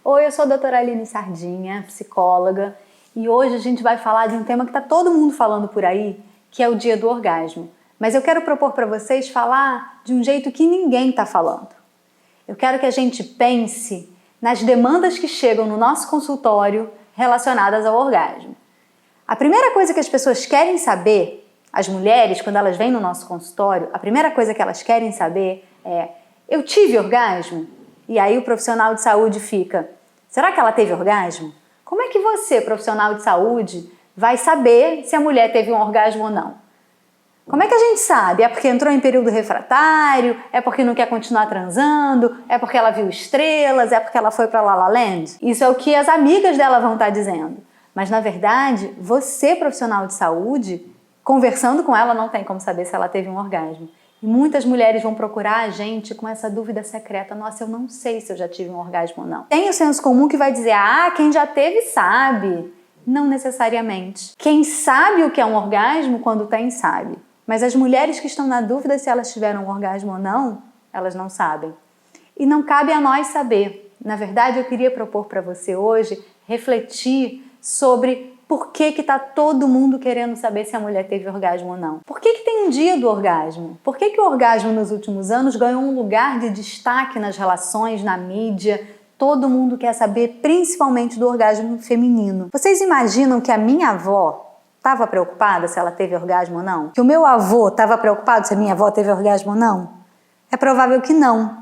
Oi, eu sou a doutora Aline Sardinha, psicóloga, e hoje a gente vai falar de um tema que está todo mundo falando por aí, que é o dia do orgasmo. Mas eu quero propor para vocês falar de um jeito que ninguém está falando. Eu quero que a gente pense nas demandas que chegam no nosso consultório relacionadas ao orgasmo. A primeira coisa que as pessoas querem saber, as mulheres, quando elas vêm no nosso consultório, a primeira coisa que elas querem saber é: eu tive orgasmo? E aí o profissional de saúde fica: será que ela teve orgasmo? Como é que você, profissional de saúde, vai saber se a mulher teve um orgasmo ou não? Como é que a gente sabe? É porque entrou em período refratário? É porque não quer continuar transando? É porque ela viu estrelas? É porque ela foi para La La Land? Isso é o que as amigas dela vão estar dizendo. Mas, na verdade, você, profissional de saúde, conversando com ela, não tem como saber se ela teve um orgasmo. E muitas mulheres vão procurar a gente com essa dúvida secreta: nossa, eu não sei se eu já tive um orgasmo ou não. Tem o senso comum que vai dizer: ah, quem já teve sabe. Não necessariamente. Quem sabe o que é um orgasmo, quando tem, sabe. Mas as mulheres que estão na dúvida se elas tiveram um orgasmo ou não, elas não sabem. E não cabe a nós saber. Na verdade, eu queria propor para você hoje refletir sobre por que está todo mundo querendo saber se a mulher teve orgasmo ou não. Por que tem um dia do orgasmo? Por que o orgasmo nos últimos anos ganhou um lugar de destaque nas relações, na mídia? Todo mundo quer saber, principalmente do orgasmo feminino. Vocês imaginam que a minha avó estava preocupada se ela teve orgasmo ou não? Que o meu avô estava preocupado se a minha avó teve orgasmo ou não? É provável que não.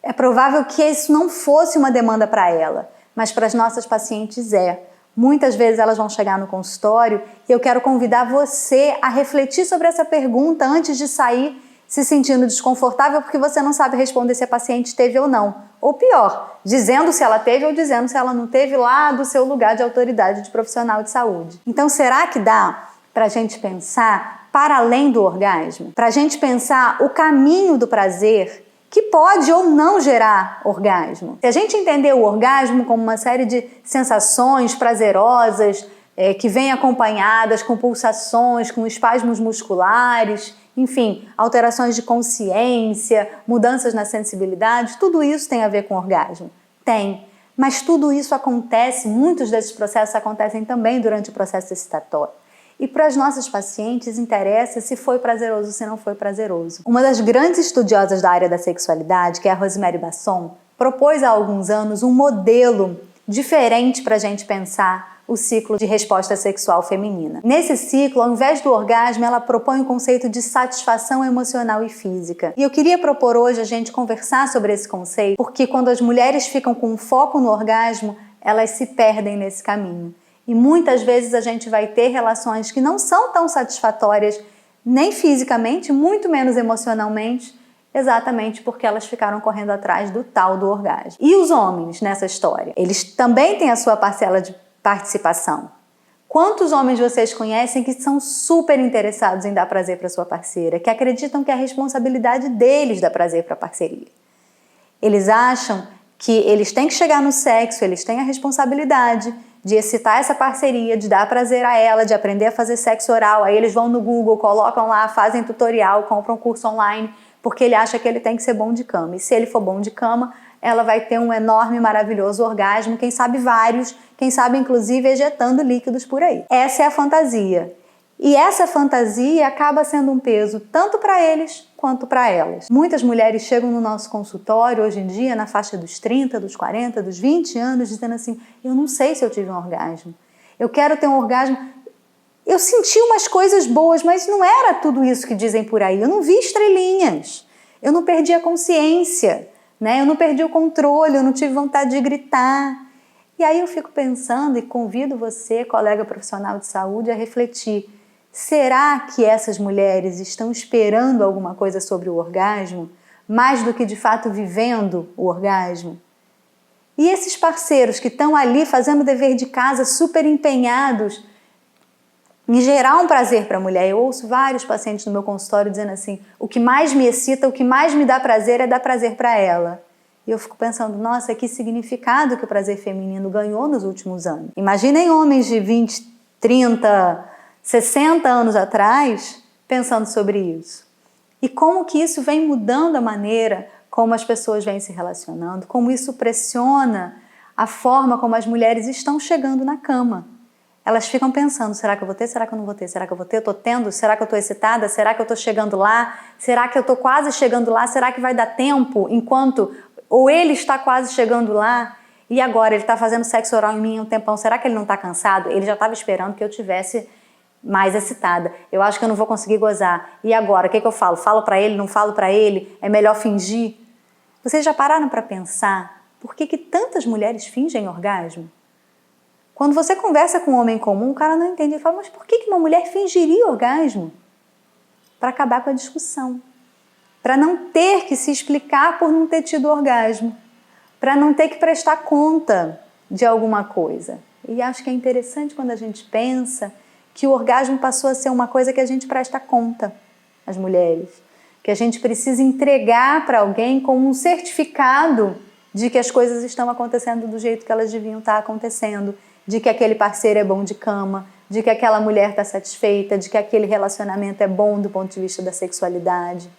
É provável que isso não fosse uma demanda para ela, mas para as nossas pacientes é. Muitas vezes elas vão chegar no consultório e eu quero convidar você a refletir sobre essa pergunta antes de sair se sentindo desconfortável porque você não sabe responder se a paciente teve ou não. Ou pior, dizendo se ela teve ou dizendo se ela não teve lá do seu lugar de autoridade de profissional de saúde. Então, será que dá para a gente pensar para além do orgasmo? Para a gente pensar o caminho do prazer que pode ou não gerar orgasmo. Se a gente entender o orgasmo como uma série de sensações prazerosas que vêm acompanhadas com pulsações, com espasmos musculares, enfim, alterações de consciência, mudanças na sensibilidade, tudo isso tem a ver com orgasmo? Tem. Mas tudo isso acontece, muitos desses processos acontecem também durante o processo excitatório. E para as nossas pacientes interessa se foi prazeroso ou se não foi prazeroso. Uma das grandes estudiosas da área da sexualidade, que é a Rosemary Basson, propôs há alguns anos um modelo diferente para a gente pensar o ciclo de resposta sexual feminina. Nesse ciclo, ao invés do orgasmo, ela propõe o conceito de satisfação emocional e física. E eu queria propor hoje a gente conversar sobre esse conceito, porque quando as mulheres ficam com foco no orgasmo, elas se perdem nesse caminho. E muitas vezes a gente vai ter relações que não são tão satisfatórias, nem fisicamente, muito menos emocionalmente, exatamente porque elas ficaram correndo atrás do tal do orgasmo. E os homens nessa história? Eles também têm a sua parcela de participação. Quantos homens vocês conhecem que são super interessados em dar prazer para sua parceira, que acreditam que é a responsabilidade deles dar prazer para a parceria? Eles acham que eles têm que chegar no sexo, eles têm a responsabilidade de excitar essa parceria, de dar prazer a ela, de aprender a fazer sexo oral. Aí eles vão no Google, colocam lá, fazem tutorial, compram curso online, porque ele acha que ele tem que ser bom de cama. E se ele for bom de cama, ela vai ter um enorme, maravilhoso orgasmo, quem sabe vários, quem sabe inclusive ejetando líquidos por aí. Essa é a fantasia. E essa fantasia acaba sendo um peso tanto para eles quanto para elas. Muitas mulheres chegam no nosso consultório hoje em dia, na faixa dos 30, dos 40, dos 20 anos, dizendo assim: eu não sei se eu tive um orgasmo. Eu quero ter um orgasmo. Eu senti umas coisas boas, mas não era tudo isso que dizem por aí. Eu não vi estrelinhas. Eu não perdi a consciência, né? Eu não perdi o controle, eu não tive vontade de gritar. E aí eu fico pensando e convido você, colega profissional de saúde, a refletir. Será que essas mulheres estão esperando alguma coisa sobre o orgasmo, mais do que de fato vivendo o orgasmo? E esses parceiros que estão ali fazendo o dever de casa, super empenhados em gerar um prazer para a mulher. Eu ouço vários pacientes no meu consultório dizendo assim: o que mais me excita, o que mais me dá prazer é dar prazer para ela. E eu fico pensando: nossa, que significado que o prazer feminino ganhou nos últimos anos. Imaginem homens de 20, 30, 60 anos atrás pensando sobre isso. E como que isso vem mudando a maneira como as pessoas vêm se relacionando, como isso pressiona a forma como as mulheres estão chegando na cama. Elas ficam pensando, será que eu vou ter? Será que eu não vou ter? Será que eu vou ter? Eu tô tendo? Será que eu tô excitada? Será que eu tô chegando lá? Será que eu tô quase chegando lá? Será que vai dar tempo enquanto... Ou ele está quase chegando lá e agora ele está fazendo sexo oral em mim há um tempão. Será que ele não está cansado? Ele já estava esperando que eu tivesse mais excitada. Eu acho que eu não vou conseguir gozar. E agora, o que eu falo? Falo para ele? Não falo para ele? É melhor fingir? Vocês já pararam para pensar por que tantas mulheres fingem orgasmo? Quando você conversa com um homem comum, o cara não entende. Ele fala, mas por que uma mulher fingiria orgasmo? Para acabar com a discussão. Para não ter que se explicar por não ter tido orgasmo. Para não ter que prestar conta de alguma coisa. E acho que é interessante quando a gente pensa que o orgasmo passou a ser uma coisa que a gente presta conta, as mulheres. Que a gente precisa entregar para alguém como um certificado de que as coisas estão acontecendo do jeito que elas deviam estar acontecendo, de que aquele parceiro é bom de cama, de que aquela mulher está satisfeita, de que aquele relacionamento é bom do ponto de vista da sexualidade.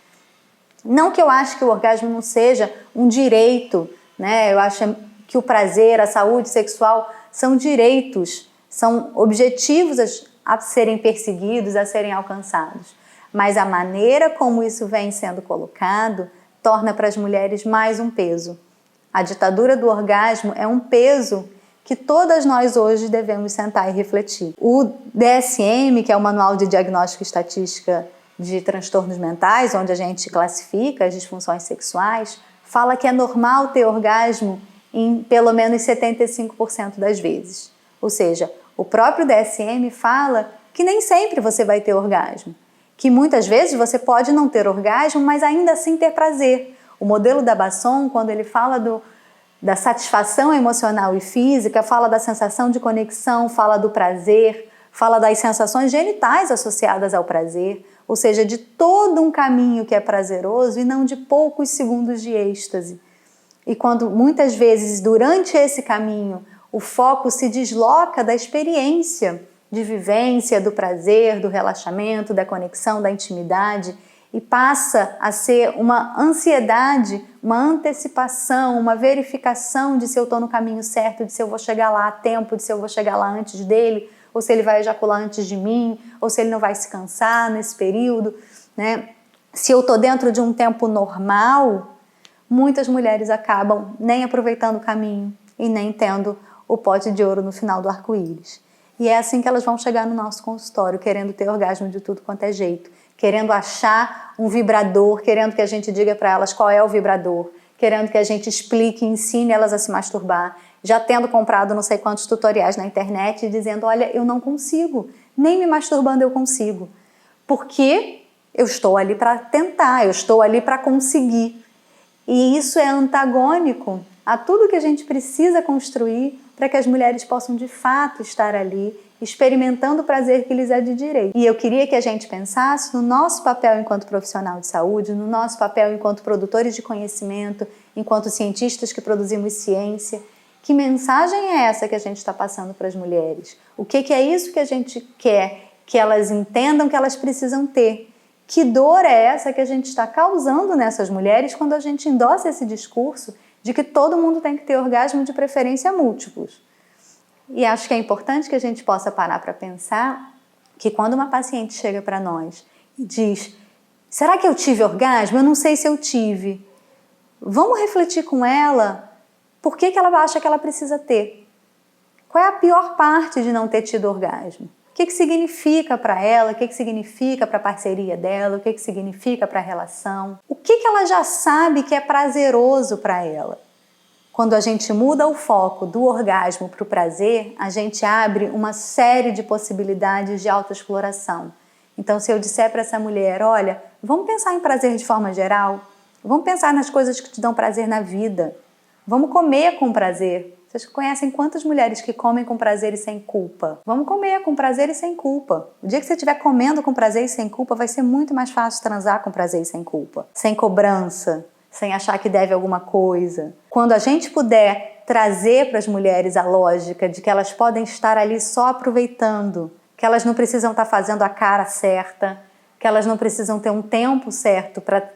Não que eu acho que o orgasmo não seja um direito, né? Eu acho que o prazer, a saúde sexual são direitos, são objetivos a serem perseguidos, a serem alcançados. Mas a maneira como isso vem sendo colocado torna para as mulheres mais um peso. A ditadura do orgasmo é um peso que todas nós hoje devemos sentar e refletir. O DSM, que é o Manual de Diagnóstico e Estatística de Transtornos Mentais, onde a gente classifica as disfunções sexuais, fala que é normal ter orgasmo em pelo menos 75% das vezes. Ou seja, o próprio DSM fala que nem sempre você vai ter orgasmo, que muitas vezes você pode não ter orgasmo, mas ainda assim ter prazer. O modelo da Basson, quando ele fala da satisfação emocional e física, fala da sensação de conexão, fala do prazer, fala das sensações genitais associadas ao prazer, ou seja, de todo um caminho que é prazeroso e não de poucos segundos de êxtase. E quando muitas vezes durante esse caminho o foco se desloca da experiência de vivência, do prazer, do relaxamento, da conexão, da intimidade, e passa a ser uma ansiedade, uma antecipação, uma verificação de se eu estou no caminho certo, de se eu vou chegar lá a tempo, de se eu vou chegar lá antes dele, ou se ele vai ejacular antes de mim, ou se ele não vai se cansar nesse período, né? Se eu estou dentro de um tempo normal, muitas mulheres acabam nem aproveitando o caminho e nem tendo o pote de ouro no final do arco-íris. E é assim que elas vão chegar no nosso consultório, querendo ter orgasmo de tudo quanto é jeito, querendo achar um vibrador, querendo que a gente diga para elas qual é o vibrador, querendo que a gente explique e ensine elas a se masturbar, já tendo comprado não sei quantos tutoriais na internet e dizendo, olha, eu não consigo, nem me masturbando eu consigo, porque eu estou ali para tentar, eu estou ali para conseguir. E isso é antagônico a tudo que a gente precisa construir para que as mulheres possam de fato estar ali experimentando o prazer que lhes é de direito. E eu queria que a gente pensasse no nosso papel enquanto profissional de saúde, no nosso papel enquanto produtores de conhecimento, enquanto cientistas que produzimos ciência. Que mensagem é essa que a gente está passando para as mulheres? O que é isso que a gente quer que elas entendam que elas precisam ter? Que dor é essa que a gente está causando nessas mulheres quando a gente endossa esse discurso de que todo mundo tem que ter orgasmo, de preferência múltiplos? E acho que é importante que a gente possa parar para pensar que quando uma paciente chega para nós e diz, será que eu tive orgasmo? Eu não sei se eu tive. Vamos refletir com ela por que ela acha que ela precisa ter. Qual é a pior parte de não ter tido orgasmo? O que significa para ela? O que significa para a parceria dela? O que significa para a relação? O que ela já sabe que é prazeroso para ela? Quando a gente muda o foco do orgasmo para o prazer, a gente abre uma série de possibilidades de autoexploração. Então, se eu disser para essa mulher, olha, vamos pensar em prazer de forma geral, vamos pensar nas coisas que te dão prazer na vida, vamos comer com prazer. Vocês conhecem quantas mulheres que comem com prazer e sem culpa? Vamos comer com prazer e sem culpa. O dia que você estiver comendo com prazer e sem culpa, vai ser muito mais fácil transar com prazer e sem culpa. Sem cobrança, sem achar que deve alguma coisa. Quando a gente puder trazer para as mulheres a lógica de que elas podem estar ali só aproveitando, que elas não precisam estar fazendo a cara certa, que elas não precisam ter um tempo certo para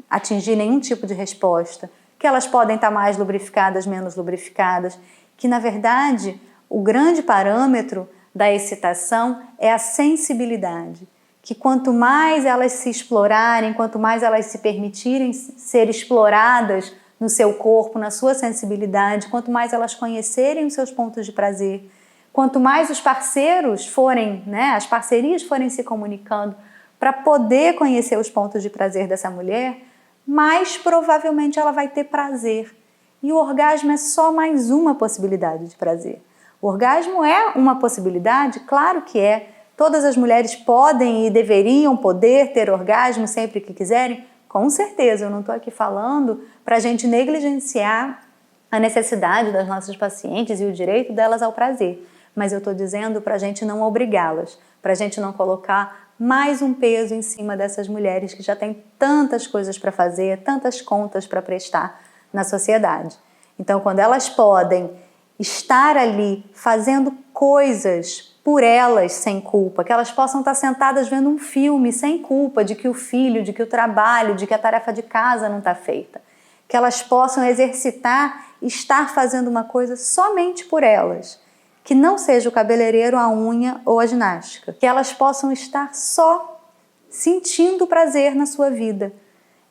atingir nenhum tipo de resposta, que elas podem estar mais lubrificadas, menos lubrificadas, que na verdade o grande parâmetro da excitação é a sensibilidade, que quanto mais elas se explorarem, quanto mais elas se permitirem ser exploradas no seu corpo, na sua sensibilidade, quanto mais elas conhecerem os seus pontos de prazer, quanto mais os parceiros forem, as parcerias forem se comunicando para poder conhecer os pontos de prazer dessa mulher, mais provavelmente ela vai ter prazer. E o orgasmo é só mais uma possibilidade de prazer. O orgasmo é uma possibilidade? Claro que é. Todas as mulheres podem e deveriam poder ter orgasmo sempre que quiserem? Com certeza, eu não estou aqui falando para a gente negligenciar a necessidade das nossas pacientes e o direito delas ao prazer. Mas eu estou dizendo para a gente não obrigá-las, para a gente não colocar mais um peso em cima dessas mulheres que já têm tantas coisas para fazer, tantas contas para prestar na sociedade. Então, quando elas podem estar ali fazendo coisas por elas sem culpa, que elas possam estar sentadas vendo um filme sem culpa de que o filho, de que o trabalho, de que a tarefa de casa não está feita, que elas possam exercitar e estar fazendo uma coisa somente por elas, que não seja o cabeleireiro, a unha ou a ginástica, que elas possam estar só sentindo prazer na sua vida.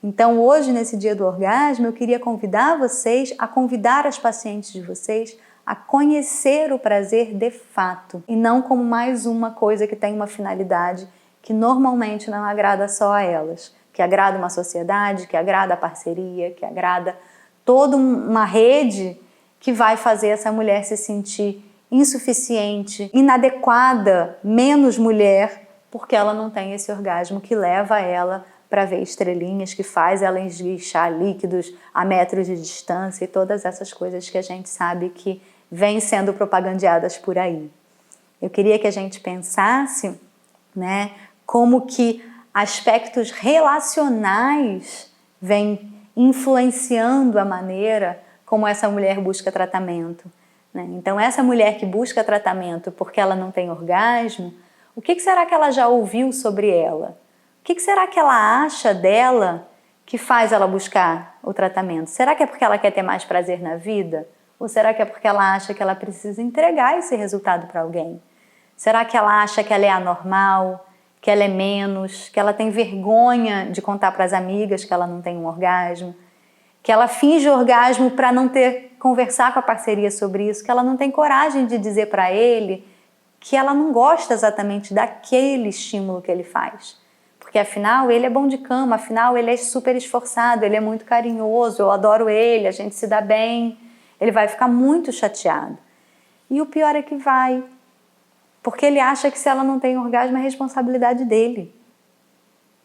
Então hoje, nesse dia do orgasmo, eu queria convidar vocês a convidar as pacientes de vocês a conhecer o prazer de fato e não como mais uma coisa que tem uma finalidade que normalmente não agrada só a elas, que agrada uma sociedade, que agrada a parceria, que agrada toda uma rede que vai fazer essa mulher se sentir insuficiente, inadequada, menos mulher, porque ela não tem esse orgasmo que leva ela para ver estrelinhas, que faz ela esguichar líquidos a metros de distância e todas essas coisas que a gente sabe que vêm sendo propagandeadas por aí. Eu queria que a gente pensasse, como que aspectos relacionais vêm influenciando a maneira como essa mulher busca tratamento. Então, essa mulher que busca tratamento porque ela não tem orgasmo, o que será que ela já ouviu sobre ela? O que será que ela acha dela que faz ela buscar o tratamento? Será que é porque ela quer ter mais prazer na vida? Ou será que é porque ela acha que ela precisa entregar esse resultado para alguém? Será que ela acha que ela é anormal, que ela é menos, que ela tem vergonha de contar para as amigas que ela não tem um orgasmo, que ela finge orgasmo para não ter conversar com a parceria sobre isso, que ela não tem coragem de dizer para ele que ela não gosta exatamente daquele estímulo que ele faz. Porque afinal ele é bom de cama, afinal ele é super esforçado, ele é muito carinhoso, eu adoro ele, a gente se dá bem. Ele vai ficar muito chateado. E o pior é que vai, porque ele acha que se ela não tem orgasmo é responsabilidade dele.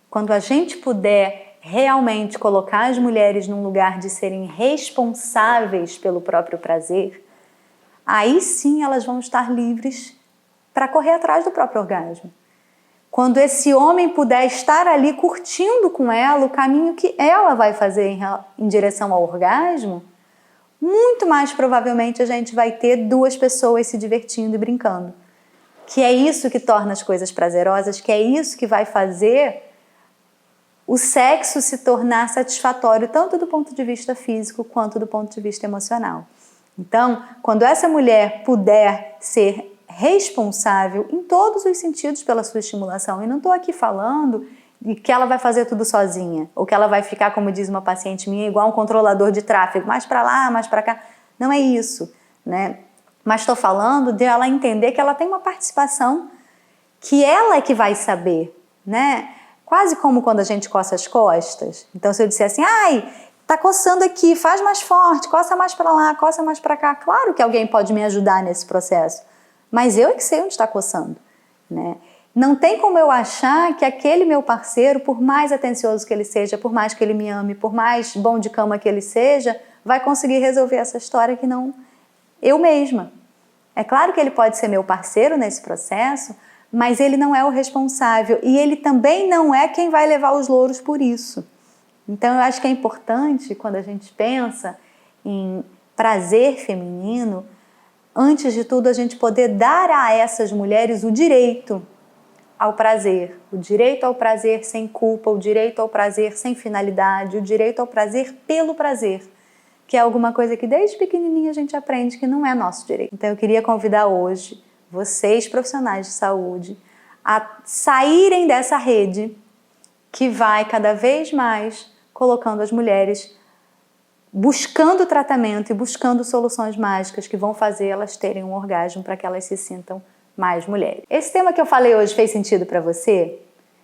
Quando a gente puder realmente colocar as mulheres num lugar de serem responsáveis pelo próprio prazer, aí sim elas vão estar livres para correr atrás do próprio orgasmo. Quando esse homem puder estar ali curtindo com ela o caminho que ela vai fazer em direção ao orgasmo, muito mais provavelmente a gente vai ter duas pessoas se divertindo e brincando. Que é isso que torna as coisas prazerosas, que é isso que vai fazer o sexo se tornar satisfatório tanto do ponto de vista físico quanto do ponto de vista emocional. Então, quando essa mulher puder ser responsável em todos os sentidos pela sua estimulação, e não estou aqui falando de que ela vai fazer tudo sozinha, ou que ela vai ficar, como diz uma paciente minha, igual um controlador de tráfego, mais para lá, mais para cá. Não é isso, Mas estou falando de ela entender que ela tem uma participação que ela é que vai saber, Quase como quando a gente coça as costas. Então, se eu disser assim, tá coçando aqui, faz mais forte, coça mais para lá, coça mais para cá. Claro que alguém pode me ajudar nesse processo, mas eu é que sei onde está coçando, Não tem como eu achar que aquele meu parceiro, por mais atencioso que ele seja, por mais que ele me ame, por mais bom de cama que ele seja, vai conseguir resolver essa história que não eu mesma. É claro que ele pode ser meu parceiro nesse processo, mas ele não é o responsável e ele também não é quem vai levar os louros por isso. Então eu acho que é importante, quando a gente pensa em prazer feminino, antes de tudo a gente poder dar a essas mulheres o direito ao prazer sem culpa, o direito ao prazer sem finalidade, o direito ao prazer pelo prazer. que é alguma coisa que desde pequenininha a gente aprende que não é nosso direito. Então eu queria convidar hoje vocês, profissionais de saúde, a saírem dessa rede que vai cada vez mais colocando as mulheres buscando tratamento e buscando soluções mágicas que vão fazer elas terem um orgasmo para que elas se sintam mais mulheres. Esse tema que eu falei hoje fez sentido para você?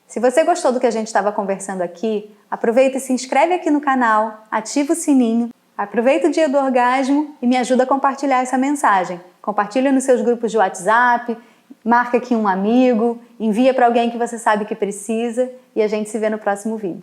Se você gostou do que a gente estava conversando aqui, aproveita e se inscreve aqui no canal, ativa o sininho, aproveita o dia do orgasmo e me ajuda a compartilhar essa mensagem. Compartilha nos seus grupos de WhatsApp, marca aqui um amigo, envia para alguém que você sabe que precisa e a gente se vê no próximo vídeo.